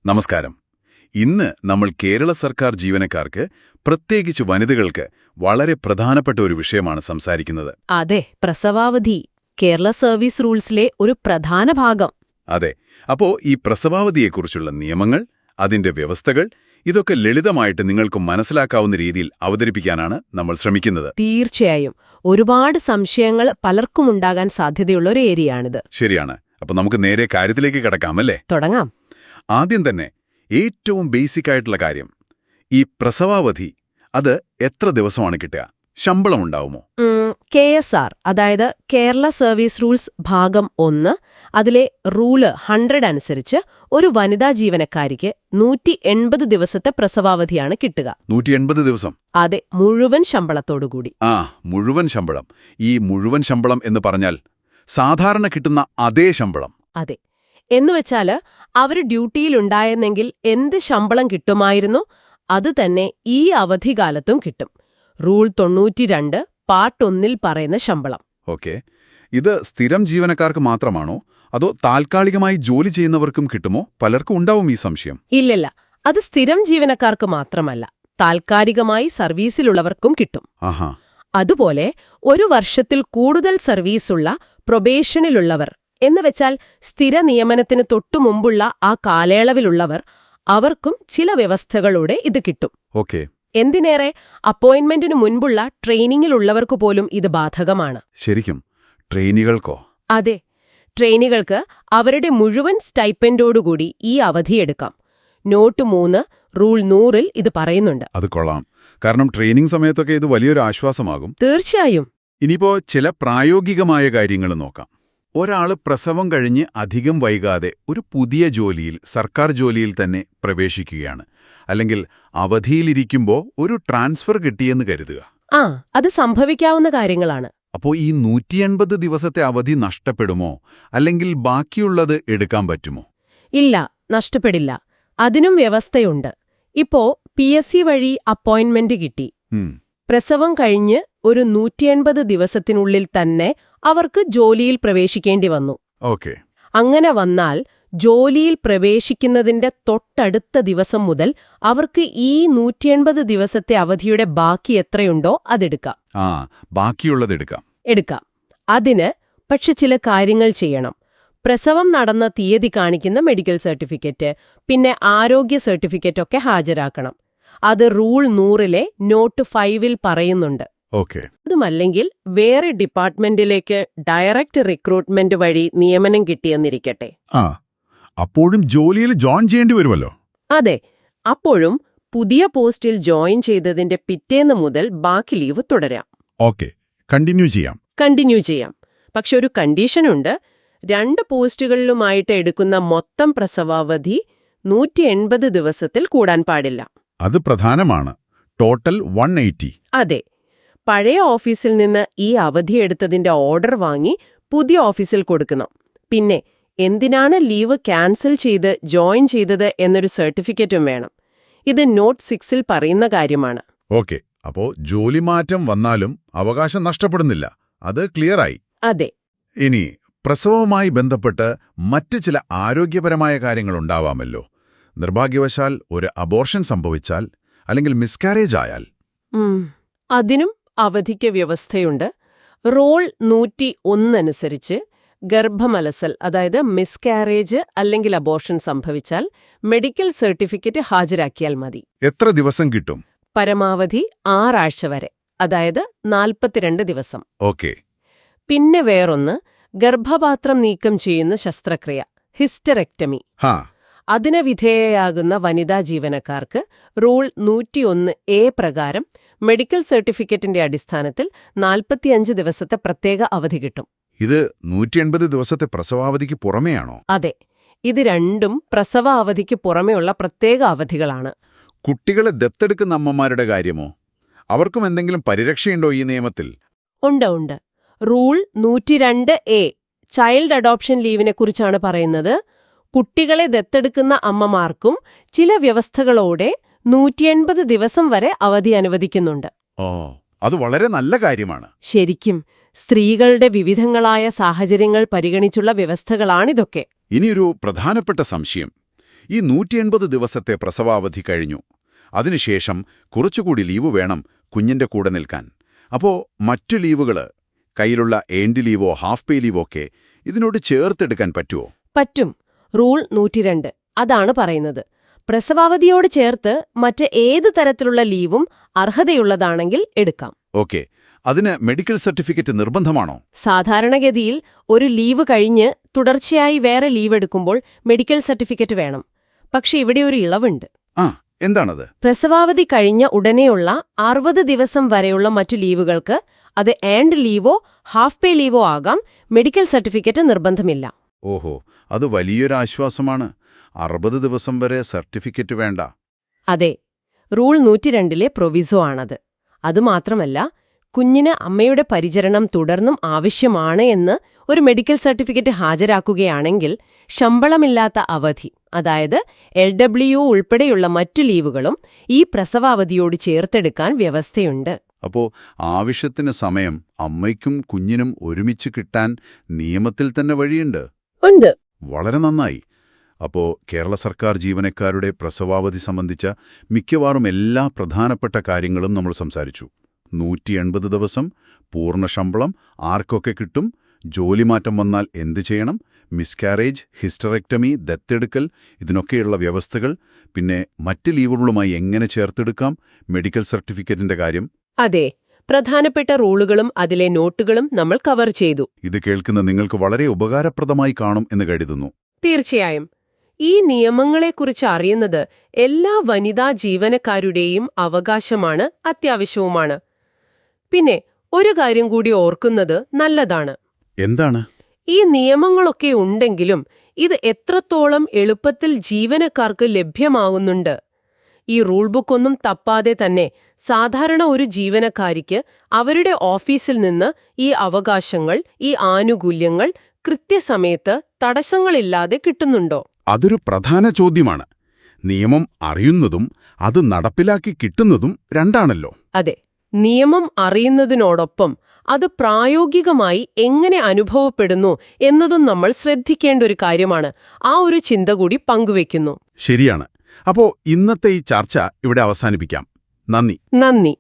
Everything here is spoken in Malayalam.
നമസ്കാരം. ഇന്ന് നമ്മൾ കേരള സർക്കാർ ജീവനക്കാർക്ക്, പ്രത്യേകിച്ച് വനിതകൾക്ക് വളരെ പ്രധാനപ്പെട്ട ഒരു വിഷയമാണ് സംസാരിക്കുന്നത്. അതെ, പ്രസവാവധി കേരള സർവീസ് റൂൾസിലെ ഒരു പ്രധാന ഭാഗം. അതെ. അപ്പോ ഈ പ്രസവാവധിയെക്കുറിച്ചുള്ള നിയമങ്ങൾ, അതിന്റെ വ്യവസ്ഥകൾ, ഇതൊക്കെ ലളിതമായിട്ട് നിങ്ങൾക്ക് മനസ്സിലാക്കാവുന്ന രീതിയിൽ അവതരിപ്പിക്കാനാണ് നമ്മൾ ശ്രമിക്കുന്നത്. തീർച്ചയായും ഒരുപാട് സംശയങ്ങൾ പലർക്കുമുണ്ടാകാൻ സാധ്യതയുള്ള ഒരു ഏരിയയാണിത്. ശരിയാണ്. അപ്പൊ നമുക്ക് നേരെ കാര്യത്തിലേക്ക് കടക്കാമല്ലേ? തുടങ്ങാം. ആദ്യം തന്നെ ഏറ്റവും ബേസിക് ആയിട്ടുള്ള കാര്യം, ഈ പ്രസവാവധി അത് എത്ര ദിവസമാണ് കിട്ടുക? ശമ്പളം ഉണ്ടാവുമോ? KSR, അതായത് കേരള സർവീസ് റൂൾസ് ഭാഗം 1, അതിലെ റൂള് 100 അനുസരിച്ച് ഒരു വനിതാ ജീവനക്കാരിക്ക് 180 ദിവസത്തെ പ്രസവാവധിയാണ് കിട്ടുക. 180 ദിവസം? അതെ, മുഴുവൻ ശമ്പളത്തോടുകൂടി. മുഴുവൻ ശമ്പളം. ഈ മുഴുവൻ ശമ്പളം എന്ന് പറഞ്ഞാൽ സാധാരണ കിട്ടുന്ന അതേ ശമ്പളം? അതെ. എന്നുവെച്ചാല് അവര് ഡ്യൂട്ടിയിലുണ്ടായെന്നെങ്കിൽ എന്ത് ശമ്പളം കിട്ടുമായിരുന്നു, അത് തന്നെ ഈ അവധികാലത്തും കിട്ടും. റൂൾ 92 പാർട്ട് 1 പറയുന്ന ശമ്പളം. ഓക്കെ. ഇത് സ്ഥിരം ജീവനക്കാർക്ക് മാത്രമാണോ, അതോ താൽക്കാലികമായി ജോലി ചെയ്യുന്നവർക്കും കിട്ടുമോ? പലർക്കും ഉണ്ടാവും ഈ സംശയം. ഇല്ലല്ല, അത് സ്ഥിരം ജീവനക്കാർക്ക് മാത്രമല്ല, താൽക്കാലികമായി സർവീസിലുള്ളവർക്കും കിട്ടും. ആഹാ. അതുപോലെ ഒരു വർഷത്തിൽ കൂടുതൽ സർവീസുള്ള പ്രൊബേഷനിലുള്ളവർ, എന്നുവെച്ചാൽ സ്ഥിര നിയമനത്തിന് തൊട്ടുമുമ്പുള്ള ആ കാലയളവിലുള്ളവർ, അവർക്കും ചില വ്യവസ്ഥകളോടെ ഇത് കിട്ടും. ഓക്കെ. എന്തിനേറെ, അപ്പോയിന്റ്മെന്റിനു മുൻപുള്ള ട്രെയിനിങ്ങിലുള്ളവർക്കു പോലും ഇത് ബാധകമാണ്. ശരിക്കും? ട്രെയിനികൾക്കോ? അതെ, ട്രെയിനികൾക്ക് അവരുടെ മുഴുവൻ സ്റ്റൈപ്പൻഡോടുകൂടി ഈ അവധിയെടുക്കാം. നോട്ട് 3 റൂൾ 100 ഇത് പറയുന്നുണ്ട്. അത് കൊള്ളാം. കാരണം ട്രെയിനിങ് സമയത്തൊക്കെ ഇത് വലിയൊരു ആശ്വാസമാകും. തീർച്ചയായും. ഇനിയിപ്പോ ചില പ്രായോഗികമായ കാര്യങ്ങൾ നോക്കാം. ഒരാൾ പ്രസവം കഴിഞ്ഞ് അധികം വൈകാതെ ഒരു പുതിയ ജോലിയിൽ, സർക്കാർ ജോലിയിൽ തന്നെ പ്രവേശിക്കുകയാണ്. അല്ലെങ്കിൽ അവധിയിലിരിക്കുമ്പോൾ ഒരു ട്രാൻസ്ഫർ കിട്ടിയെന്ന് കരുതുക. അത് സംഭവിക്കാവുന്ന കാര്യങ്ങളാണ്. അപ്പോൾ ഈ 180 ദിവസത്തെ അവധി നഷ്ടപ്പെടുമോ? അല്ലെങ്കിൽ ബാക്കിയുള്ളത് എടുക്കാൻ പറ്റുമോ? ഇല്ല, നഷ്ടപ്പെടില്ല. അതിനും വ്യവസ്ഥയുണ്ട്. ഇപ്പോ PSC വഴി അപ്പോയിന്റ്മെന്റ് കിട്ടി. പ്രസവം കഴിഞ്ഞ് ഒരു 180 ദിവസത്തിനുള്ളിൽ തന്നെ അവർക്ക് ജോലിയിൽ പ്രവേശിക്കേണ്ടി വന്നു. ഓക്കെ. അങ്ങനെ വന്നാൽ ജോലിയിൽ പ്രവേശിക്കുന്നതിന്റെ തൊട്ടടുത്ത ദിവസം മുതൽ അവർക്ക് ഈ 180 ദിവസത്തെ അവധിയുടെ ബാക്കി എത്രയുണ്ടോ അതെടുക്കാം. ബാക്കിയുള്ളതെടുക്കാം. എടുക്കാം. അതിന് പക്ഷെ ചില കാര്യങ്ങൾ ചെയ്യണം. പ്രസവം നടന്ന തീയതി കാണിക്കുന്ന മെഡിക്കൽ സർട്ടിഫിക്കറ്റ്, പിന്നെ ആരോഗ്യ സർട്ടിഫിക്കറ്റൊക്കെ ഹാജരാക്കണം. അത് റൂൾ 100 നോട്ട് 5 പറയുന്നുണ്ട്. ഓക്കെ. അതുമല്ലെങ്കിൽ വേറെ ഡിപ്പാർട്ട്മെന്റിലേക്ക് ഡയറക്റ്റ് റിക്രൂട്ട്മെന്റ് വഴി നിയമനം കിട്ടിയെന്നിരിക്കട്ടെ. അപ്പോഴും ജോലിയിൽ ജോയിൻ ചെയ്യേണ്ടി വരുമല്ലോ? അതെ, അപ്പോഴും പുതിയ പോസ്റ്റിൽ ജോയിൻ ചെയ്തതിന്റെ പിറ്റേന്ന് മുതൽ ബാക്കി ലീവ് തുടരാം. ഓക്കെ, കണ്ടിന്യൂ ചെയ്യാം. പക്ഷെ ഒരു കണ്ടീഷനുണ്ട്. 2 പോസ്റ്റുകളിലുമായിട്ട് എടുക്കുന്ന മൊത്തം പ്രസവാവധി 180 ദിവസത്തിൽ കൂടാൻ പാടില്ല. അത് പ്രധാനമാണ്. ടോട്ടൽ 180. അതെ. പഴയ ഓഫീസിൽ നിന്ന് ഈ അവധിയെടുത്തതിന്റെ ഓർഡർ വാങ്ങി പുതിയ ഓഫീസിൽ കൊടുക്കണം. പിന്നെ എന്തിനാണ് ലീവ് ക്യാൻസൽ ചെയ്ത് ജോയിൻ ചെയ്തത് എന്നൊരു സർട്ടിഫിക്കറ്റും വേണം. ഇത് നോട്ട് 6 പറയുന്ന കാര്യമാണ്. ഓക്കെ. അപ്പോ ജോലി മാറ്റം വന്നാലും അവകാശം നഷ്ടപ്പെടുന്നില്ല. അത് ക്ലിയറായി. അതെ. ഇനി പ്രസവവുമായി ബന്ധപ്പെട്ട് മറ്റ് ചില ആരോഗ്യപരമായ കാര്യങ്ങളുണ്ടാവാമല്ലോ. നിർഭാഗ്യവശാൽ ഒരു അബോർഷൻ സംഭവിച്ചാൽ, അല്ലെങ്കിൽ മിസ്കാരേജ് ആയാൽ? അതിനും അവധിക്ക് വ്യവസ്ഥയുണ്ട്. റൂൾ 101 അനുസരിച്ച് ഗർഭമലസൽ, അതായത് മിസ്കാരേജ് അല്ലെങ്കിൽ അബോർഷൻ സംഭവിച്ചാൽ മെഡിക്കൽ സർട്ടിഫിക്കറ്റ് ഹാജരാക്കിയാൽ മതി. എത്ര ദിവസം കിട്ടും? പരമാവധി 6 ആഴ്ച വരെ, അതായത് 42 ദിവസം. ഓക്കെ. പിന്നെ വേറൊന്ന്, ഗർഭപാത്രം നീക്കം ചെയ്യുന്ന ശസ്ത്രക്രിയ, ഹിസ്റ്ററെക്ടമി. അതിന് വിധേയയാകുന്ന വനിതാ ജീവനക്കാർക്ക് റൂൾ 101A പ്രകാരം മെഡിക്കൽ സർട്ടിഫിക്കറ്റിന്റെ അടിസ്ഥാനത്തിൽ 45 ദിവസത്തെ പ്രത്യേക അവധി കിട്ടും. ഇത് 180 ദിവസത്തെ പ്രസവാവധിക്ക് പുറമെയാണോ? അതെ, ഇത് രണ്ടും പ്രസവ അവധിക്ക് പുറമെയുള്ള പ്രത്യേക അവധികളാണ്. കുട്ടികളെ ദത്തെടുക്കുന്ന അമ്മമാരുടെ കാര്യമോ? അവർക്കും എന്തെങ്കിലും പരിരക്ഷയുണ്ടോ ഈ നിയമത്തിൽ? ഉണ്ട്. റൂൾ 102A ചൈൽഡ് അഡോപ്ഷൻ ലീവിനെക്കുറിച്ചാണ് പറയുന്നത്. കുട്ടികളെ ദത്തെടുക്കുന്ന അമ്മമാർക്കും ചില വ്യവസ്ഥകളോടെ 180 ദിവസം വരെ അവധി അനുവദിക്കുന്നുണ്ട്. അത് വളരെ നല്ല കാര്യമാണ്. ശരിക്കും സ്ത്രീകളുടെ വിവിധങ്ങളായ സാഹചര്യങ്ങൾ പരിഗണിച്ചുള്ള വ്യവസ്ഥകളാണിതൊക്കെ. ഇനിയൊരു പ്രധാനപ്പെട്ട സംശയം, ഈ 180 ദിവസത്തെ പ്രസവാവധി കഴിഞ്ഞു. അതിനുശേഷം കുറച്ചുകൂടി ലീവ് വേണം കുഞ്ഞിന്റെ കൂടെ നിൽക്കാൻ. അപ്പോ മറ്റു ലീവുകൾ, കയ്യിലുള്ള ഏൻഡ് ലീവോ ഹാഫ് പേ ലീവോ ഒക്കെ ഇതിനോട് ചേർത്തെടുക്കാൻ പറ്റുമോ? പറ്റും. റൂൾ 102 അതാണ് പറയുന്നത്. പ്രസവാവധിയോട് ചേർത്ത് മറ്റ് ഏത് തരത്തിലുള്ള ലീവും അർഹതയുള്ളതാണെങ്കിൽ എടുക്കാം. ഓക്കെ. അതിന് മെഡിക്കൽ സർട്ടിഫിക്കറ്റ് നിർബന്ധമാണോ? സാധാരണഗതിയിൽ ഒരു ലീവ് കഴിഞ്ഞ് തുടർച്ചയായി വേറെ ലീവ് എടുക്കുമ്പോൾ മെഡിക്കൽ സർട്ടിഫിക്കറ്റ് വേണം. പക്ഷെ ഇവിടെ ഒരു ഇളവുണ്ട്. എന്താണത്? പ്രസവാവധി കഴിഞ്ഞ ഉടനെയുള്ള 60 ദിവസം വരെയുള്ള മറ്റു ലീവുകൾക്ക്, അത് ഏൻഡ് ലീവോ ഹാഫ് പേ ലീവോ ആകാം, മെഡിക്കൽ സർട്ടിഫിക്കറ്റ് നിർബന്ധമില്ല. ഓഹോ, അത് വലിയൊരു ആശ്വാസമാണ്. 60 ദിവസം വരെ സർട്ടിഫിക്കറ്റ് വേണ്ട. അതെ, റൂൾ 102ലെ പ്രൊവിസോ ആണത്. അതുമാത്രമല്ല, കുഞ്ഞിന് അമ്മയുടെ പരിചരണം തുടർന്നും ആവശ്യമാണ് എന്ന് ഒരു മെഡിക്കൽ സർട്ടിഫിക്കറ്റ് ഹാജരാക്കുകയാണെങ്കിൽ ശമ്പളമില്ലാത്ത അവധി, അതായത് LW ഉൾപ്പെടെയുള്ള മറ്റു ലീവുകളും ഈ പ്രസവാവധിയോട് ചേർത്തെടുക്കാൻ വ്യവസ്ഥയുണ്ട്. അപ്പോ ആവശ്യത്തിന് സമയം അമ്മയ്ക്കും കുഞ്ഞിനും ഒരുമിച്ച് കിട്ടാൻ നിയമത്തിൽ തന്നെ വഴിയുണ്ട്. ഉണ്ട്. വളരെ നന്നായി. അപ്പോ കേരള സർക്കാർ ജീവനക്കാരുടെ പ്രസവാവധി സംബന്ധിച്ച മിക്കവാറും എല്ലാ പ്രധാനപ്പെട്ട കാര്യങ്ങളും നമ്മൾ സംസാരിച്ചു. 180 ദിവസം, പൂർണ്ണ ശമ്പളം ആർക്കൊക്കെ കിട്ടും, ജോലിമാറ്റം വന്നാൽ എന്തു ചെയ്യണം, മിസ്കാരേജ്, ഹിസ്റ്ററെക്ടമി, ദത്തെടുക്കൽ, ഇതിനൊക്കെയുള്ള വ്യവസ്ഥകൾ, പിന്നെ മറ്റ് ലീവുകളുമായി എങ്ങനെ ചേർത്തെടുക്കാം, മെഡിക്കൽ സർട്ടിഫിക്കറ്റിന്റെ കാര്യം. അതെ, പ്രധാനപ്പെട്ട റൂളുകളും അതിലെ നോട്ടുകളും നമ്മൾ കവർ ചെയ്തു. ഇത് കേൾക്കുന്ന നിങ്ങൾക്ക് വളരെ ഉപകാരപ്രദമായി കാണും എന്ന് കരുതുന്നു. തീർച്ചയായും. ഈ നിയമങ്ങളെക്കുറിച്ച് അറിയുന്നത് എല്ലാ വനിതാ ജീവനക്കാരുടെയും അവകാശമാണ്, അത്യാവശ്യവുമാണ്. പിന്നെ ഒരു കാര്യം കൂടി ഓർക്കുന്നത് നല്ലതാണ്. എന്താണ്? ഈ നിയമങ്ങളൊക്കെ ഉണ്ടെങ്കിലും ഇത് എത്രത്തോളം എളുപ്പത്തിൽ ജീവനക്കാർക്ക് ലഭ്യമാകുന്നുണ്ട്. ഈ റൂൾ ബുക്കൊന്നും തപ്പാതെ തന്നെ സാധാരണ ഒരു ജീവനക്കാരിക്ക് അവരുടെ ഓഫീസിൽ നിന്ന് ഈ അവകാശങ്ങൾ, ഈ ആനുകൂല്യങ്ങൾ കൃത്യസമയത്ത് തടസ്സങ്ങളില്ലാതെ കിട്ടുന്നുണ്ടോ? അതൊരു പ്രധാന ചോദ്യമാണ്. നിയമം അറിയുന്നതും അത് നടപ്പിലാക്കി കിട്ടുന്നതും രണ്ടാണല്ലോ. അതെ, നിയമം അറിയുന്നതിനോടൊപ്പം അത് പ്രായോഗികമായി എങ്ങനെ അനുഭവപ്പെടുന്നു എന്നതും നമ്മൾ ശ്രദ്ധിക്കേണ്ട ഒരു കാര്യമാണ്. ആ ഒരു ചിന്ത കൂടി പങ്കുവെക്കുന്നു. ശരിയാണ്. അപ്പോ ഇന്നത്തെ ഈ ചർച്ച ഇവിടെ അവസാനിപ്പിക്കാം. നന്ദി.